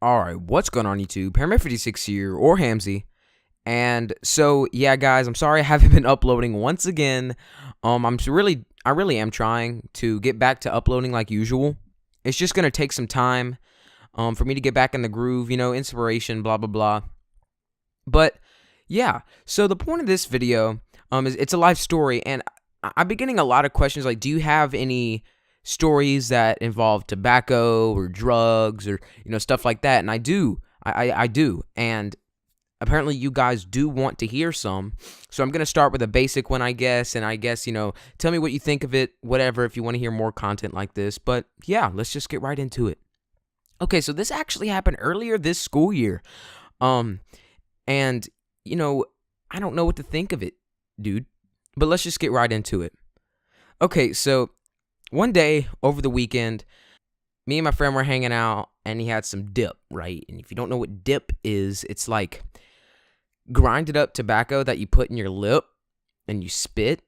Alright, what's going on YouTube? Paramedic56 here, or Hamzy. And so, yeah guys, I'm sorry I haven't been uploading once again. I really am trying to get back to uploading like usual. It's just gonna take some time for me to get back in the groove, inspiration, blah blah blah. But yeah, so the point of this video is it's a life story, and I've been getting a lot of questions like, do you have any stories that involve tobacco or drugs or stuff like that? And I do. I do. And apparently you guys do want to hear some. So I'm going to start with a basic one, I guess, and I guess, tell me what you think of it, whatever, if you want to hear more content like this. But yeah, let's just get right into it. Okay, so this actually happened earlier this school year. And I don't know what to think of it, dude. But let's just get right into it. Okay, so one day over the weekend, me and my friend were hanging out, and he had some dip, right? And if you don't know what dip is, it's like grinded up tobacco that you put in your lip and you spit.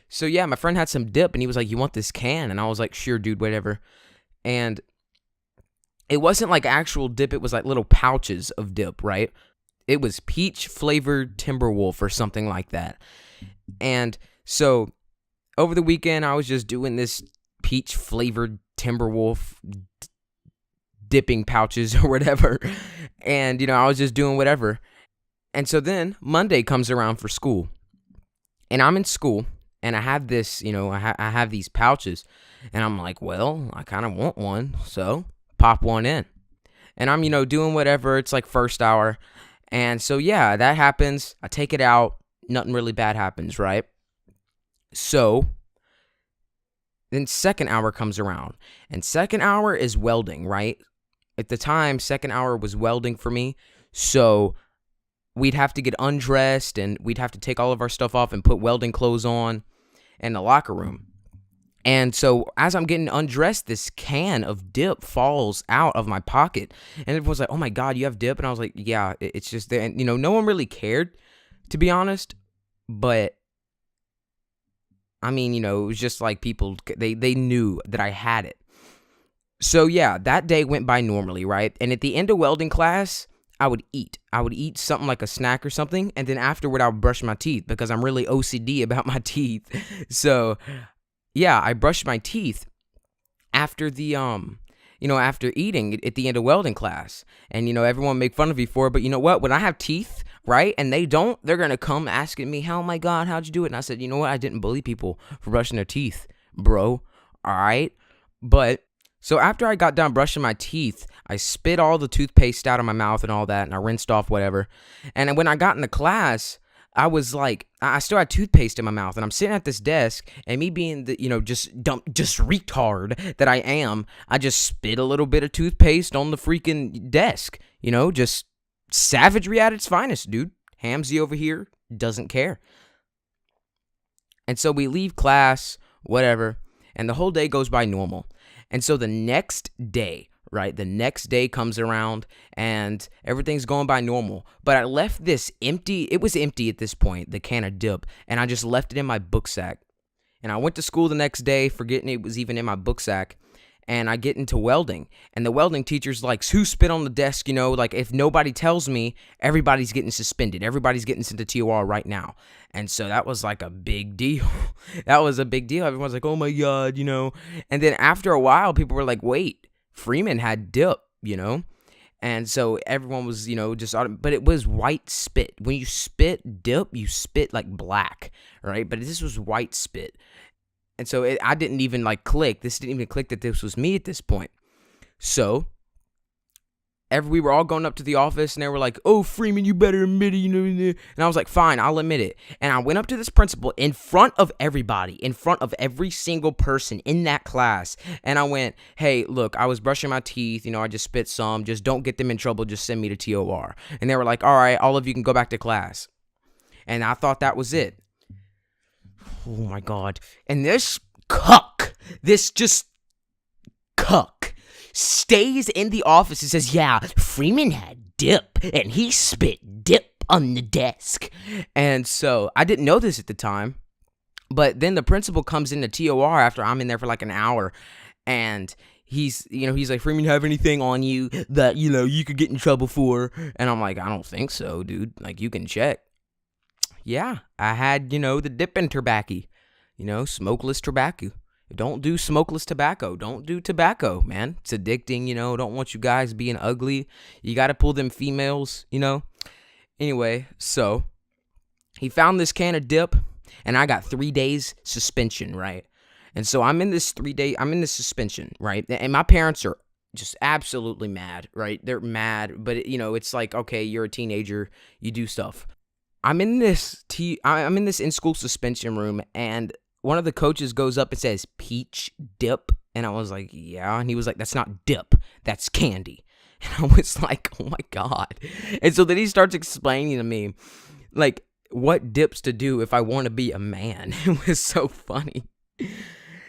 So yeah, my friend had some dip, and he was like, "You want this can?" And I was like, "Sure, dude, whatever." And it wasn't like actual dip, it was like little pouches of dip, right? It was peach flavored Timberwolf or something like that. And so over the weekend, I was just doing this peach flavored Timberwolf dipping pouches or whatever, and I was just doing whatever. And so then Monday comes around for school, and I'm in school, and I have this, I have these pouches, and I'm like, well, I kind of want one, so pop one in. And I'm doing whatever. It's like first hour, and so yeah, that happens. I take it out, nothing really bad happens, right? So then second hour comes around, and second hour is welding, right? At the time, second hour was welding for me, so we'd have to get undressed, and we'd have to take all of our stuff off and put welding clothes on in the locker room. And so as I'm getting undressed, this can of dip falls out of my pocket, and everyone's like, "Oh my God, you have dip?" And I was like, "Yeah, it's just there." And no one really cared, to be honest, but I mean, it was just like people, they knew that I had it. So yeah, that day went by normally, right? And at the end of welding class, I would eat. I would eat something like a snack or something, and then afterward I would brush my teeth because I'm really OCD about my teeth. So yeah, I brushed my teeth after the after eating at the end of welding class. And everyone make fun of me for it, but you know what? When I have teeth, right, and they don't, they're gonna come asking me, "Oh my God, how'd you do it?" And I said, "You know what? I didn't bully people for brushing their teeth, bro. All right." But so after I got done brushing my teeth, I spit all the toothpaste out of my mouth and all that, and I rinsed off whatever. And when I got into class, I was like, I still had toothpaste in my mouth, and I'm sitting at this desk, and me being the, just retard that I am, I just spit a little bit of toothpaste on the freaking desk, just savagery at its finest, dude. Hamzy over here doesn't care. And so we leave class, whatever, and the whole day goes by normal. And so the next day, right, the next day comes around, and everything's going by normal. But I left this empty, it was empty at this point, the can of dip, and I just left it in my book sack. And I went to school the next day, forgetting it was even in my book sack. And I get into welding, and the welding teacher's like, "Who spit on the desk?" Like, if nobody tells me, everybody's getting suspended. Everybody's getting sent to TOR right now. And so that was like a big deal. That was a big deal. Everyone's like, "Oh my God," And then after a while, people were like, "Wait, Freeman had dip," And so everyone was, but it was white spit. When you spit dip, you spit like black, right? But this was white spit. And so I didn't even click. This didn't even click that this was me at this point. So we were all going up to the office, and they were like, "Oh, Freeman, you better admit it," And I was like, "Fine, I'll admit it." And I went up to this principal in front of everybody, in front of every single person in that class. And I went, "Hey, look, I was brushing my teeth. I just spit some. Just don't get them in trouble. Just send me to TOR." And they were like, "All right, all of you can go back to class." And I thought that was it. Oh my God. And this cuck, stays in the office and says, "Yeah, Freeman had dip, and he spit dip on the desk." And so I didn't know this at the time, but then the principal comes into TOR after I'm in there for like an hour, and he's like, Freeman, have anything on you that, you could get in trouble for? And I'm like, I don't think so, dude. Like, you can check. Yeah, I had, the dipping Terbaccy, smokeless tobacco. Don't do smokeless tobacco. Don't do tobacco, man. It's addicting, Don't want you guys being ugly. You got to pull them females, Anyway, so he found this can of dip, and I got 3 days suspension, right? And so I'm in this suspension, right? And my parents are just absolutely mad, right? They're mad, but it's like, okay, you're a teenager, you do stuff. I'm in this in-school suspension room, and one of the coaches goes up and says, "Peach dip," and I was like, "Yeah," and he was like, "That's not dip, that's candy." And I was like, "Oh my God!" And so then he starts explaining to me, like, what dips to do if I want to be a man. It was so funny.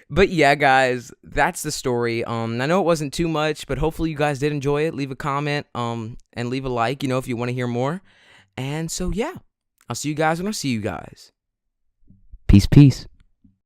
But yeah, guys, that's the story. I know it wasn't too much, but hopefully you guys did enjoy it. Leave a comment, and leave a like, if you want to hear more. And so yeah, I'll see you guys when I see you guys. Peace, peace.